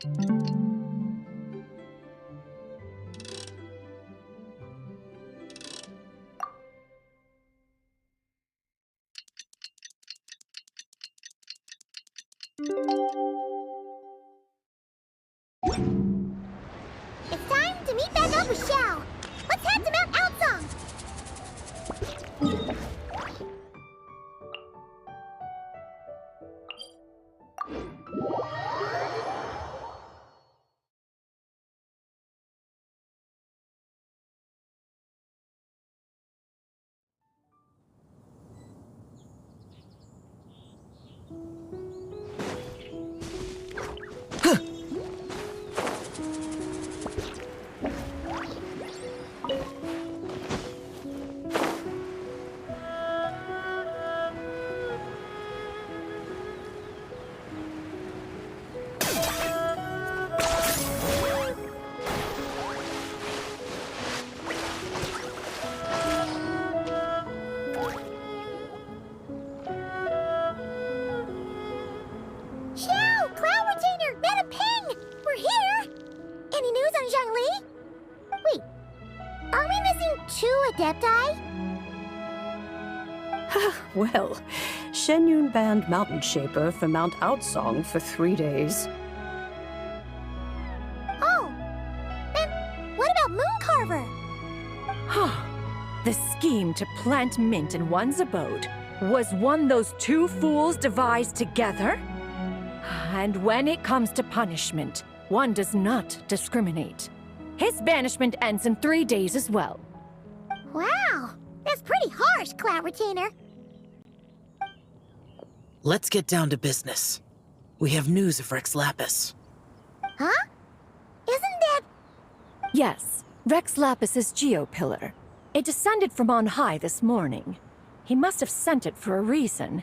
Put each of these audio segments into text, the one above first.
It's time to meet back up with Xiao. Let's head to Mount Outsong. Well, Shenyun banned Mountain Shaper from Mount Outsong for 3 days. Oh, and what about Mooncarver? The scheme to plant mint in one's abode was one those two fools devised together? And when it comes to punishment, one does not discriminate. His banishment ends in 3 days as well. Wow, that's pretty harsh, Cloud Retainer. Let's get down to business. We have news of Rex Lapis. Huh? Isn't that... Yes, Rex Lapis's Geopillar. It descended from on high this morning. He must have sent it for a reason,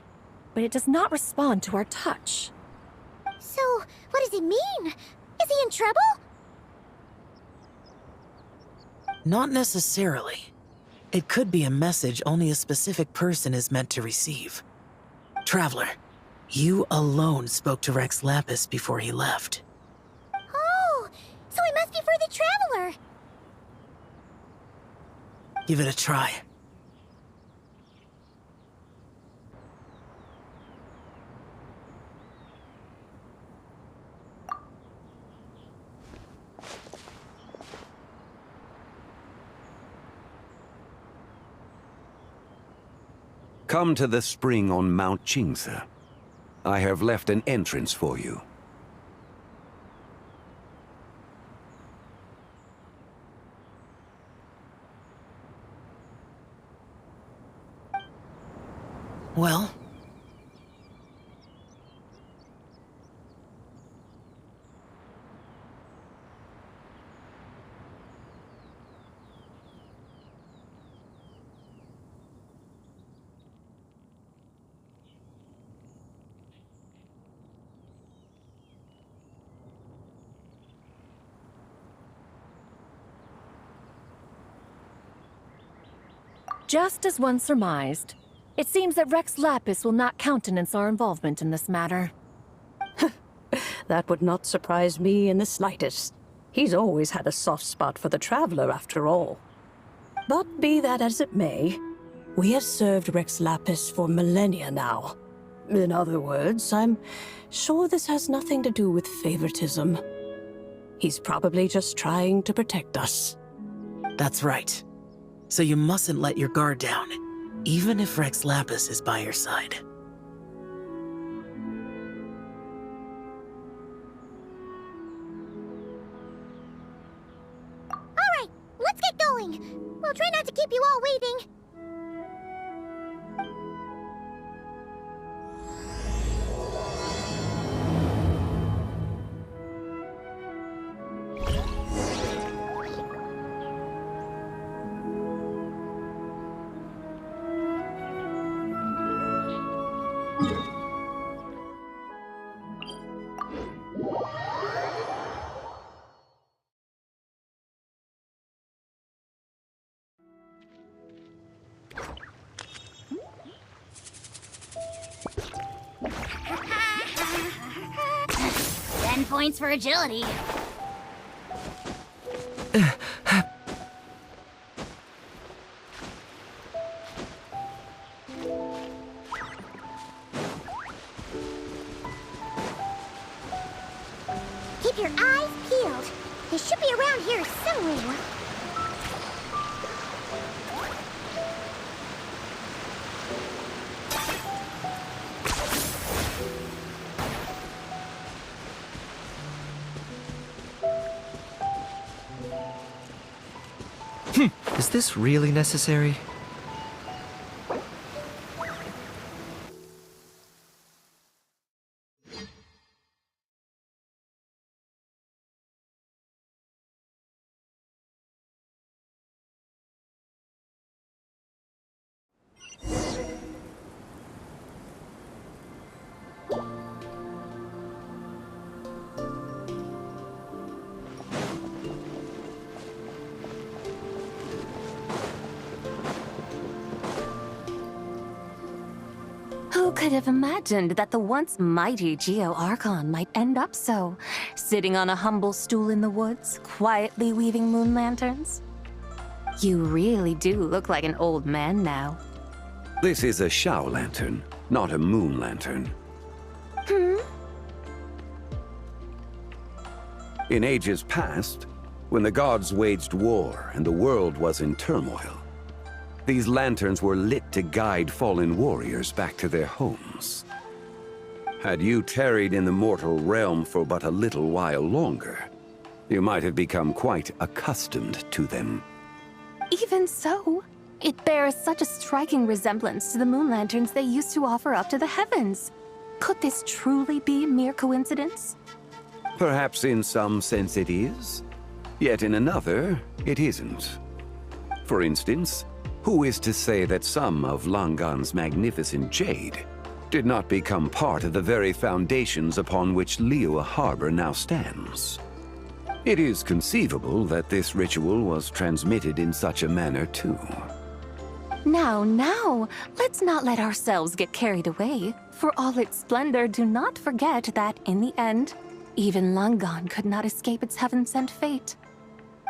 but it does not respond to our touch. So, what does he mean? Is he in trouble? Not necessarily. It could be a message only a specific person is meant to receive. Traveler, you alone spoke to Rex Lapis before he left. Oh, so he must be for the Traveler. Give it a try. Come to the spring on Mount Qingse. I have left an entrance for you. Well? Just as one surmised, it seems that Rex Lapis will not countenance our involvement in this matter. That would not surprise me in the slightest. He's always had a soft spot for the Traveler, after all. But be that as it may, we have served Rex Lapis for millennia now. In other words, I'm sure this has nothing to do with favoritism. He's probably just trying to protect us. That's right. So you mustn't let your guard down, even if Rex Lapis is by your side. All right, let's get going. We'll try not to keep you all waiting. 10 points for agility. Keep your eyes peeled. They should be around here somewhere. Is this really necessary? Who could have imagined that the once mighty Geo-Archon might end up so, sitting on a humble stool in the woods, quietly weaving moon lanterns? You really do look like an old man now. This is a Shao lantern, not a moon lantern. In ages past, when the gods waged war and the world was in turmoil, these lanterns were lit to guide fallen warriors back to their homes. Had you tarried in the mortal realm for but a little while longer, you might have become quite accustomed to them. Even so, it bears such a striking resemblance to the moon lanterns they used to offer up to the heavens. Could this truly be mere coincidence? Perhaps in some sense it is, yet in another, it isn't. For instance, who is to say that some of Langan's magnificent jade did not become part of the very foundations upon which Liyue Harbor now stands? It is conceivable that this ritual was transmitted in such a manner too. Now, let's not let ourselves get carried away. For all its splendor, do not forget that, in the end, even Langan could not escape its heaven-sent fate.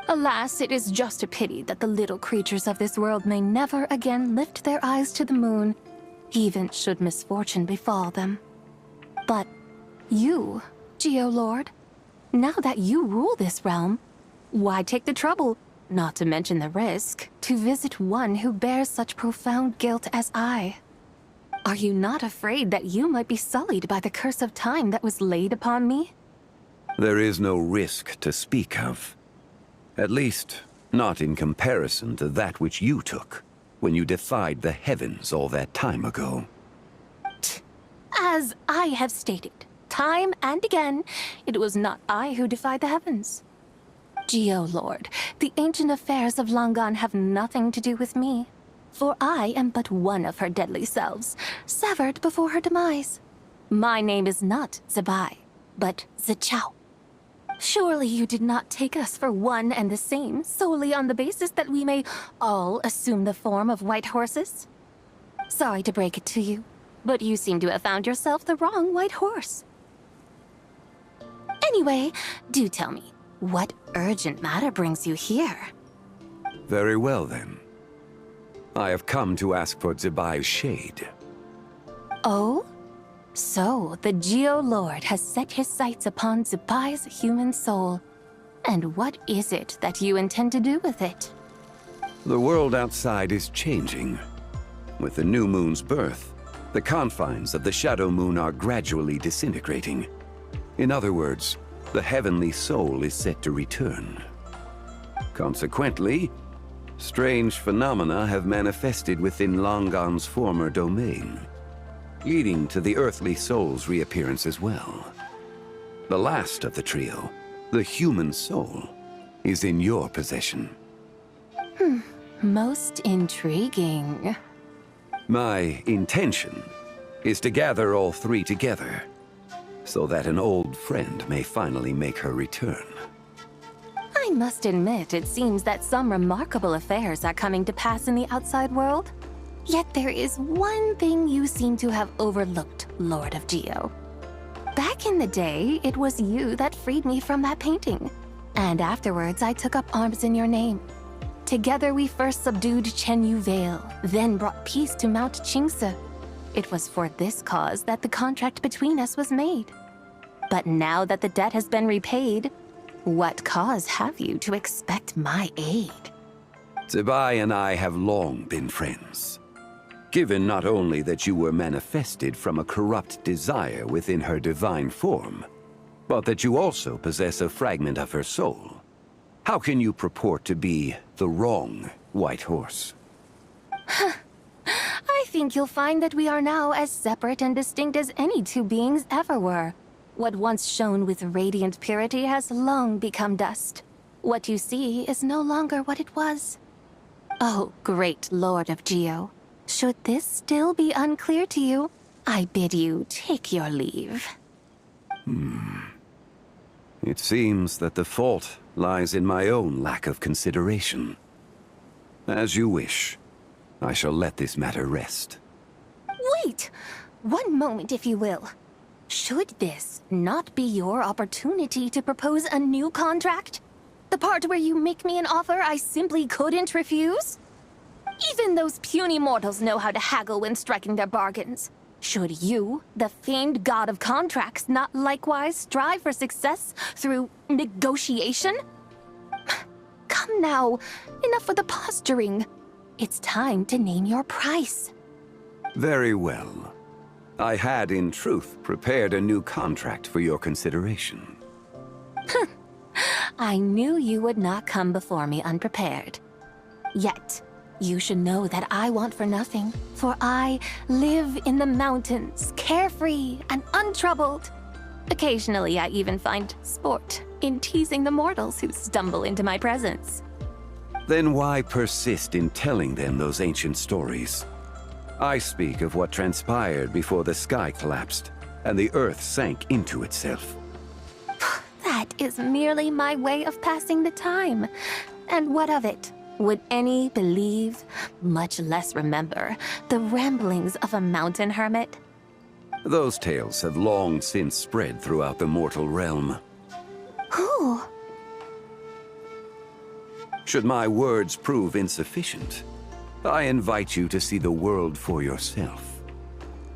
Alas, it is just a pity that the little creatures of this world may never again lift their eyes to the moon, even should misfortune befall them. But you, Geo-Lord, now that you rule this realm, why take the trouble, not to mention the risk, to visit one who bears such profound guilt as I? Are you not afraid that you might be sullied by the curse of time that was laid upon me? There is no risk to speak of. At least, not in comparison to that which you took when you defied the heavens all that time ago. As I have stated, time and again, it was not I who defied the heavens. Geo-Lord, the ancient affairs of Langan have nothing to do with me, for I am but one of her deadly selves, severed before her demise. My name is not Zebai, but Zichao. Surely you did not take us for one and the same solely on the basis that we may all assume the form of white horses? Sorry to break it to you, but you seem to have found yourself the wrong white horse. Anyway, do tell me, what urgent matter brings you here? Very well then. I have come to ask for Zebai's shade. Oh? So, the Geo-Lord has set his sights upon Zebai's human soul. And what is it that you intend to do with it? The world outside is changing. With the new moon's birth, the confines of the shadow moon are gradually disintegrating. In other words, the heavenly soul is set to return. Consequently, strange phenomena have manifested within Langan's former domain, leading to the earthly soul's reappearance as well. The last of the trio, the human soul, is in your possession. Most intriguing. My intention is to gather all three together, so that an old friend may finally make her return. I must admit, it seems that some remarkable affairs are coming to pass in the outside world. Yet there is one thing you seem to have overlooked, Lord of Geo. Back in the day, it was you that freed me from that painting. And afterwards, I took up arms in your name. Together we first subdued Chenyu Vale, then brought peace to Mount Qingse. It was for this cause that the contract between us was made. But now that the debt has been repaid, what cause have you to expect my aid? Teyvat and I have long been friends. Given not only that you were manifested from a corrupt desire within her divine form, but that you also possess a fragment of her soul, how can you purport to be the wrong White Horse? I think you'll find that we are now as separate and distinct as any two beings ever were. What once shone with radiant purity has long become dust. What you see is no longer what it was. Oh, great Lord of Geo. Should this still be unclear to you, I bid you take your leave. It seems that the fault lies in my own lack of consideration. As you wish. I shall let this matter rest. Wait! One moment, if you will. Should this not be your opportunity to propose a new contract? The part where you make me an offer I simply couldn't refuse? Even those puny mortals know how to haggle when striking their bargains. Should you, the famed god of contracts, not likewise strive for success through negotiation? Come now, enough with the posturing. It's time to name your price. Very well. I had, in truth, prepared a new contract for your consideration. I knew you would not come before me unprepared. Yet, you should know that I want for nothing, for I live in the mountains, carefree and untroubled. Occasionally, I even find sport in teasing the mortals who stumble into my presence. Then why persist in telling them those ancient stories? I speak of what transpired before the sky collapsed and the earth sank into itself. That is merely my way of passing the time. And what of it? Would any believe, much less remember, the ramblings of a mountain hermit? Those tales have long since spread throughout the mortal realm. Who? Should my words prove insufficient, I invite you to see the world for yourself.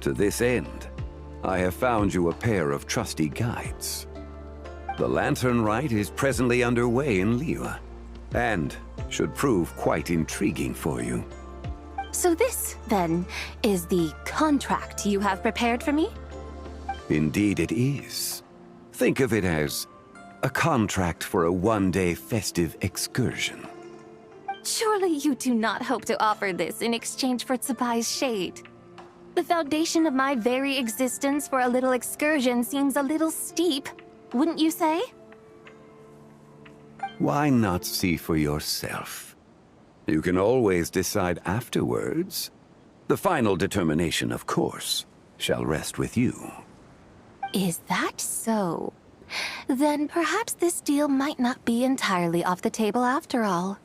To this end, I have found you a pair of trusty guides. The Lantern Rite is presently underway in Liyue, and should prove quite intriguing for you. So this, then, is the contract you have prepared for me? Indeed it is. Think of it as a contract for a one-day festive excursion. Surely you do not hope to offer this in exchange for Tsubai's shade. The foundation of my very existence for a little excursion seems a little steep, wouldn't you say? Why not see for yourself? You can always decide afterwards. The final determination, of course, shall rest with you. Is that so? Then perhaps this deal might not be entirely off the table after all.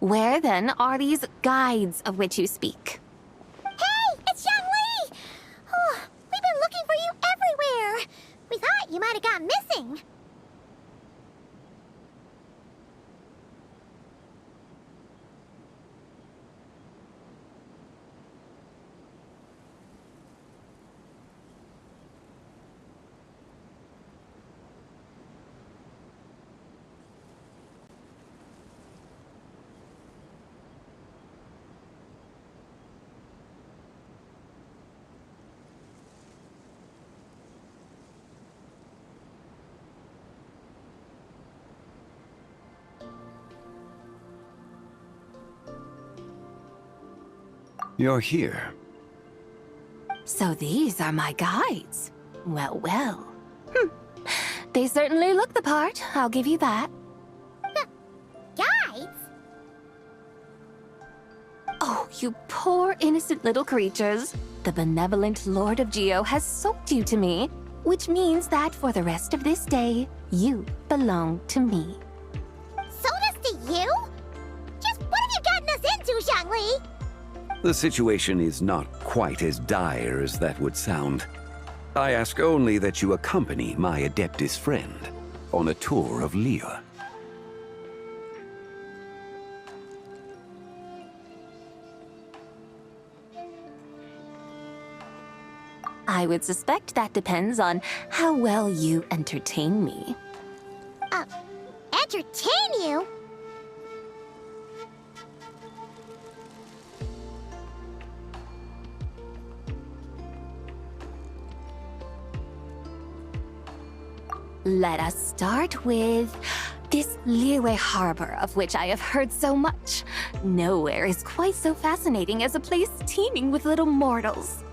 Where then are these guides of which you speak? Hey, it's Xiangli! Oh, we've been looking for you everywhere. We thought you might have gone missing. You're here. So these are my guides. Well, well. They certainly look the part, I'll give you that. Guides? Oh, you poor innocent little creatures. The benevolent Lord of Geo has soaked you to me, which means that for the rest of this day, you belong to me. Sold us to you? Just what have you gotten us into, Xiangli? The situation is not quite as dire as that would sound. I ask only that you accompany my Adeptus friend on a tour of Liyue. I would suspect that depends on how well you entertain me. Entertain you? Let us start with this Liyue harbor of which I have heard so much. Nowhere is quite so fascinating as a place teeming with little mortals.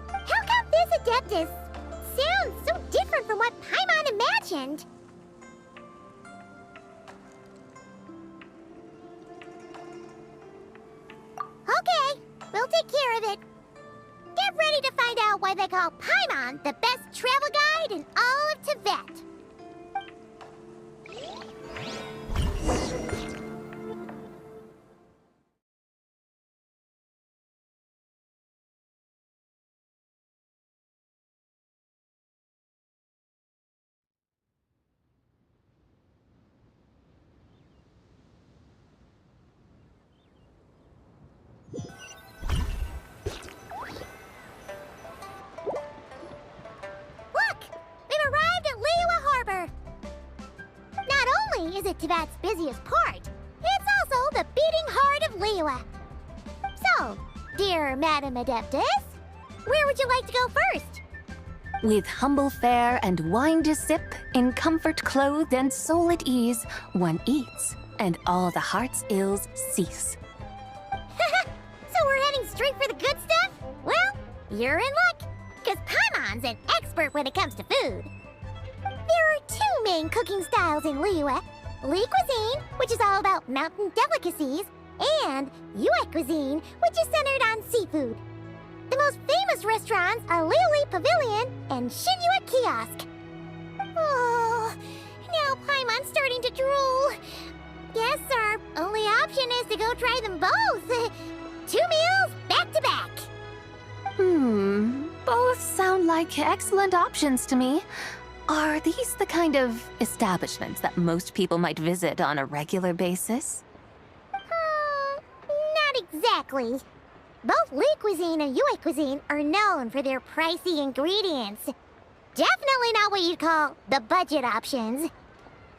How come this Adeptus sounds so different from what Paimon imagined? Okay, we'll take care of it. Get ready to find out why they call Paimon the best travel guide in all of Teyvat. Look! We've arrived at Liyue Harbor! Not only is it Teyvat's busiest port, it's also the beating heart of Liyue. So, dear Madam Adeptus, where would you like to go first? With humble fare and wine to sip, in comfort clothed and soul at ease, one eats, and all the heart's ills cease. So we're heading straight for the good stuff? Well, you're in luck, because Paimon's an expert when it comes to food. There are two main cooking styles in Liyue. Li cuisine, which is all about mountain delicacies, and Yue cuisine, which is centered on seafood. The most famous restaurants are Liyue Pavilion and Shinyue Kiosk. Oh, now Paimon's starting to drool. Guess our only option is to go try them both. 2 meals back to back. Both sound like excellent options to me. Are these the kind of establishments that most people might visit on a regular basis? Not exactly. Both Li cuisine and Yue cuisine are known for their pricey ingredients. Definitely not what you'd call the budget options.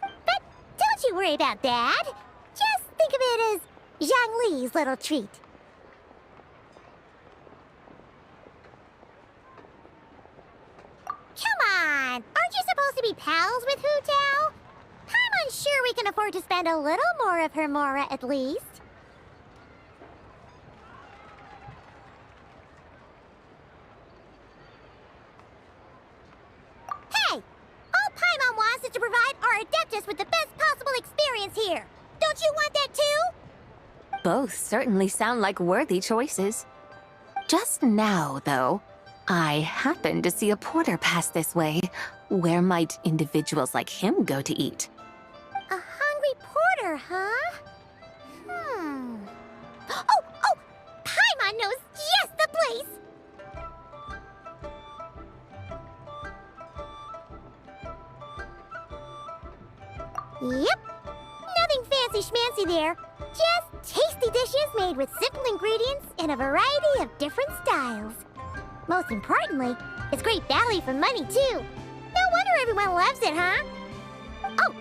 But don't you worry about that. Just think of it as Zhongli's little treat. Come on! Aren't you supposed to be pals with Hu Tao? I'm unsure we can afford to spend a little more of her mora at least. Hey! All Paimon wants is to provide our Adeptus with the best possible experience here. Don't you want that too? Both certainly sound like worthy choices. Just now, though, I happened to see a porter pass this way. Where might individuals like him go to eat? A hungry porter, huh? Oh! Paimon knows just the place! Yep. Nothing fancy schmancy there. Just tasty dishes made with simple ingredients in a variety of different styles. Most importantly, it's great value for money, too. No wonder everyone loves it, huh? Oh,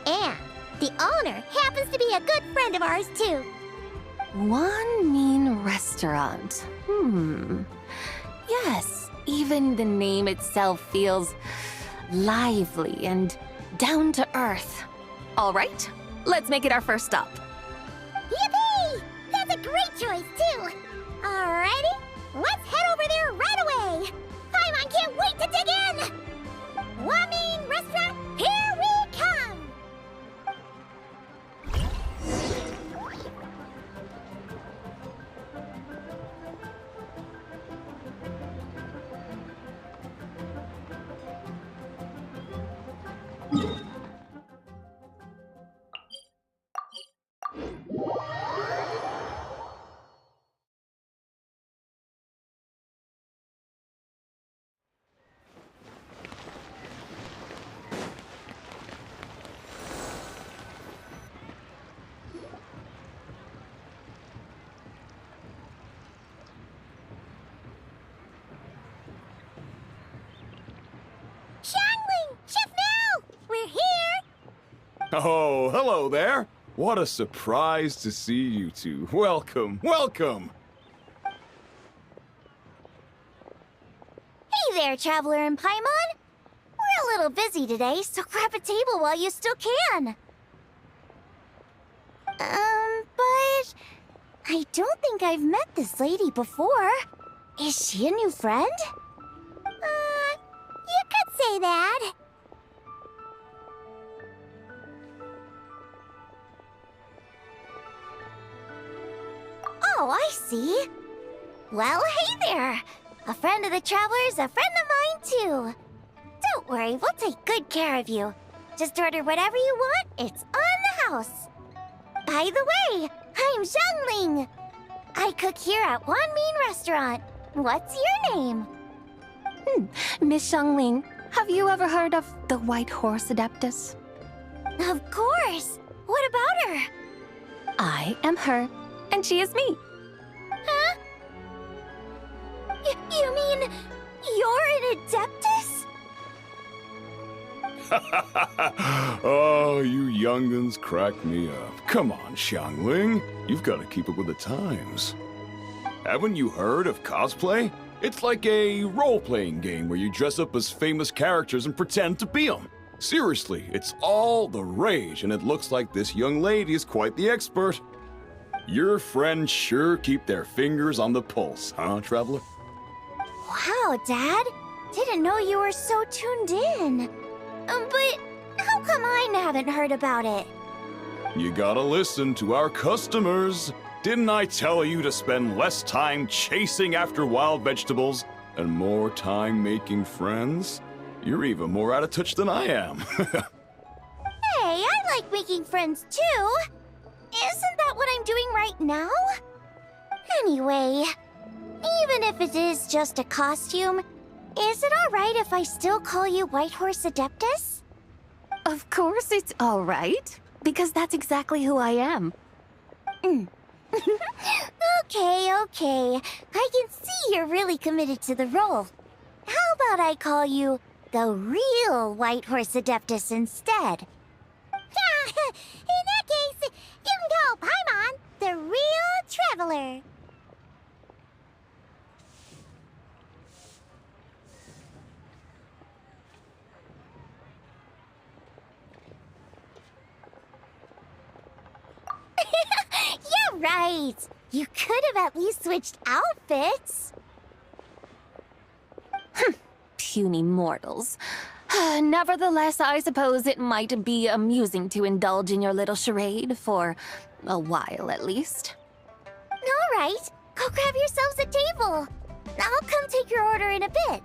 and the owner happens to be a good friend of ours, too. One mean restaurant. Yes, even the name itself feels lively and down to earth. All right, let's make it our first stop. Yippee! That's a great choice, too. Alrighty, let's head over there right away. Paimon can't wait to dig in. Wamin Restaurant, here we come. Oh, hello there. What a surprise to see you two. Welcome, welcome. Hey there, Traveler and Paimon. We're a little busy today, so grab a table while you still can. But I don't think I've met this lady before. Is she a new friend? You could say that. Oh, I see. Well, hey there. A friend of the Traveler's a friend of mine, too. Don't worry, we'll take good care of you. Just order whatever you want, it's on the house. By the way, I'm Xiangling. I cook here at Wanmin Restaurant. What's your name? Miss Xiangling, have you ever heard of the White Horse Adeptus? Of course. What about her? I am her, and she is me. Huh? You mean you're an Adeptus? Oh, you young'uns crack me up. Come on, Xiangling. You've got to keep up with the times. Haven't you heard of cosplay? It's like a role-playing game where you dress up as famous characters and pretend to be them. Seriously, it's all the rage, and it looks like this young lady is quite the expert. Your friends sure keep their fingers on the pulse, huh, Traveler? Wow, Dad. Didn't know you were so tuned in. But how come I haven't heard about it? You gotta listen to our customers. Didn't I tell you to spend less time chasing after wild vegetables and more time making friends? You're even more out of touch than I am. Hey, I like making friends too. Isn't that what I'm doing right now? Anyway, even if it is just a costume, is it alright if I still call you White Horse Adeptus? Of course it's all right, because that's exactly who I am. Okay. I can see you're really committed to the role. How about I call you the real White Horse Adeptus instead? In that case, you can call Paimon the real Traveler. Yeah, right. You could have at least switched outfits. Puny mortals. Nevertheless, I suppose it might be amusing to indulge in your little charade for a while at least. All right, go grab yourselves a table. I'll come take your order in a bit.